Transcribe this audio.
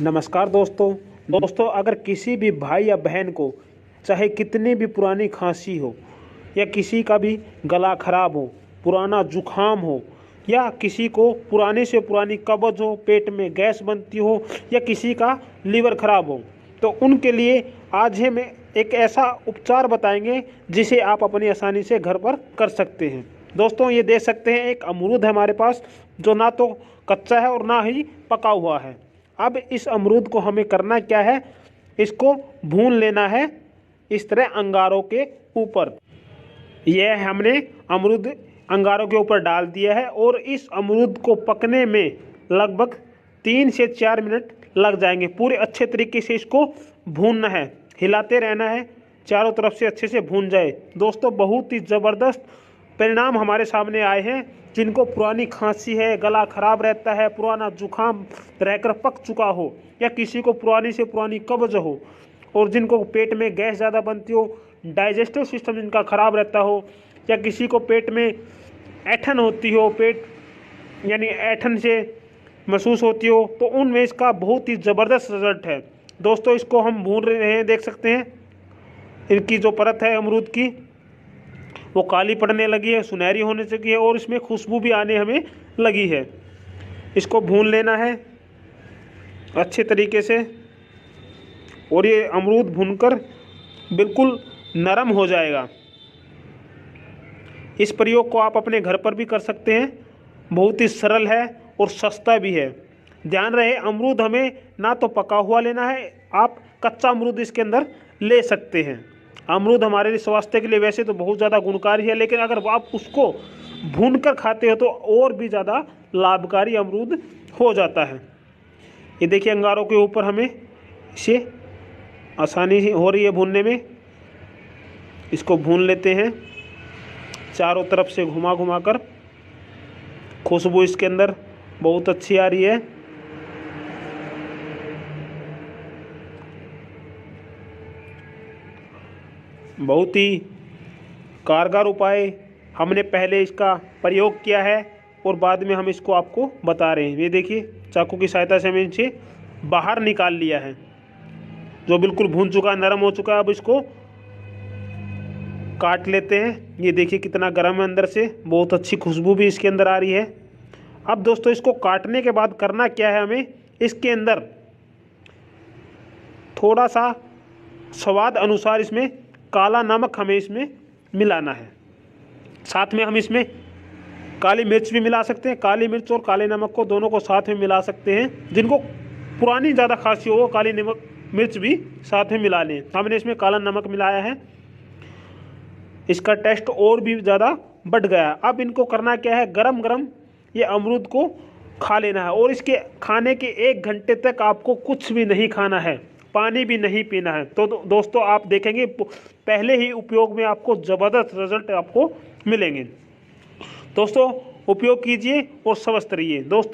नमस्कार दोस्तों अगर किसी भी भाई या बहन को चाहे कितनी भी पुरानी खांसी हो या किसी का भी गला खराब हो, पुराना जुखाम हो या किसी को पुराने से पुरानी कब्ज हो, पेट में गैस बनती हो या किसी का लीवर खराब हो, तो उनके लिए आज हम एक ऐसा उपचार बताएंगे जिसे आप अपनी आसानी से घर पर कर सकते हैं। दोस्तों ये देख सकते हैं, एक अमरूद है हमारे पास जो ना तो कच्चा है और ना ही पका हुआ है। अब इस अमरूद को हमें करना क्या है, इसको भून लेना है इस तरह अंगारों के ऊपर। यह हमने अमरूद अंगारों के ऊपर डाल दिया है और इस अमरूद को पकने में लगभग 3 से 4 मिनट लग जाएंगे। पूरे अच्छे तरीके से इसको भूनना है, हिलाते रहना है, चारों तरफ से अच्छे से भून जाए। दोस्तों बहुत ही ज़बरदस्त परिणाम हमारे सामने आए हैं। जिनको पुरानी खांसी है, गला खराब रहता है, पुराना जुखाम रहकर पक चुका हो या किसी को पुरानी से पुरानी कब्ज हो और जिनको पेट में गैस ज़्यादा बनती हो, डाइजेस्टिव सिस्टम जिनका ख़राब रहता हो या किसी को पेट में ऐंठन होती हो, पेट यानी ऐंठन से महसूस होती हो, तो उनमें इसका बहुत ही ज़बरदस्त रिजल्ट है। दोस्तों इसको हम भून रहे हैं, देख सकते हैं इनकी जो परत है अमरूद की वो काली पड़ने लगी है, सुनहरी होने लगी है और इसमें खुशबू भी आने हमें लगी है। इसको भून लेना है अच्छे तरीके से और ये अमरूद भूनकर बिल्कुल नरम हो जाएगा। इस प्रयोग को आप अपने घर पर भी कर सकते हैं, बहुत ही सरल है और सस्ता भी है। ध्यान रहे अमरूद हमें ना तो पका हुआ लेना है, आप कच्चा अमरूद इसके अंदर ले सकते हैं। अमरूद हमारे लिए स्वास्थ्य के लिए वैसे तो बहुत ज़्यादा गुणकारी है, लेकिन अगर आप उसको भूनकर खाते हो तो और भी ज़्यादा लाभकारी अमरूद हो जाता है। ये देखिए अंगारों के ऊपर हमें इसे आसानी हो रही है भूनने में। इसको भून लेते हैं चारों तरफ से घुमा घुमा कर। खुशबू इसके अंदर बहुत अच्छी आ रही है। बहुत ही कारगर उपाय हमने पहले इसका प्रयोग किया है और बाद में हम इसको आपको बता रहे हैं। ये देखिए चाकू की सहायता से हमने इसे बाहर निकाल लिया है, जो बिल्कुल भून चुका, नरम हो चुका है। अब इसको काट लेते हैं। ये देखिए कितना गर्म है अंदर से, बहुत अच्छी खुशबू भी इसके अंदर आ रही है। अब दोस्तों इसको काटने के बाद करना क्या है, हमें इसके अंदर थोड़ा सा स्वाद अनुसार इसमें काला नमक हमें इसमें मिलाना है। साथ में हम इसमें काली मिर्च भी मिला सकते हैं। काली मिर्च और काले नमक को दोनों को साथ में मिला सकते हैं। जिनको पुरानी ज़्यादा खांसी हो वो काली नमक मिर्च भी साथ में मिला लें। हमने इसमें काला नमक मिलाया है, इसका टेस्ट और भी ज़्यादा बढ़ गया। अब इनको करना क्या है, गरम गरम ये अमरूद को खा लेना है और इसके खाने के 1 घंटे तक आपको कुछ भी नहीं खाना है, पानी भी नहीं पीना है। तो दोस्तों आप देखेंगे पहले ही उपयोग में आपको ज़बरदस्त रिजल्ट आपको मिलेंगे। दोस्तों उपयोग कीजिए और स्वस्थ रहिए दोस्तों।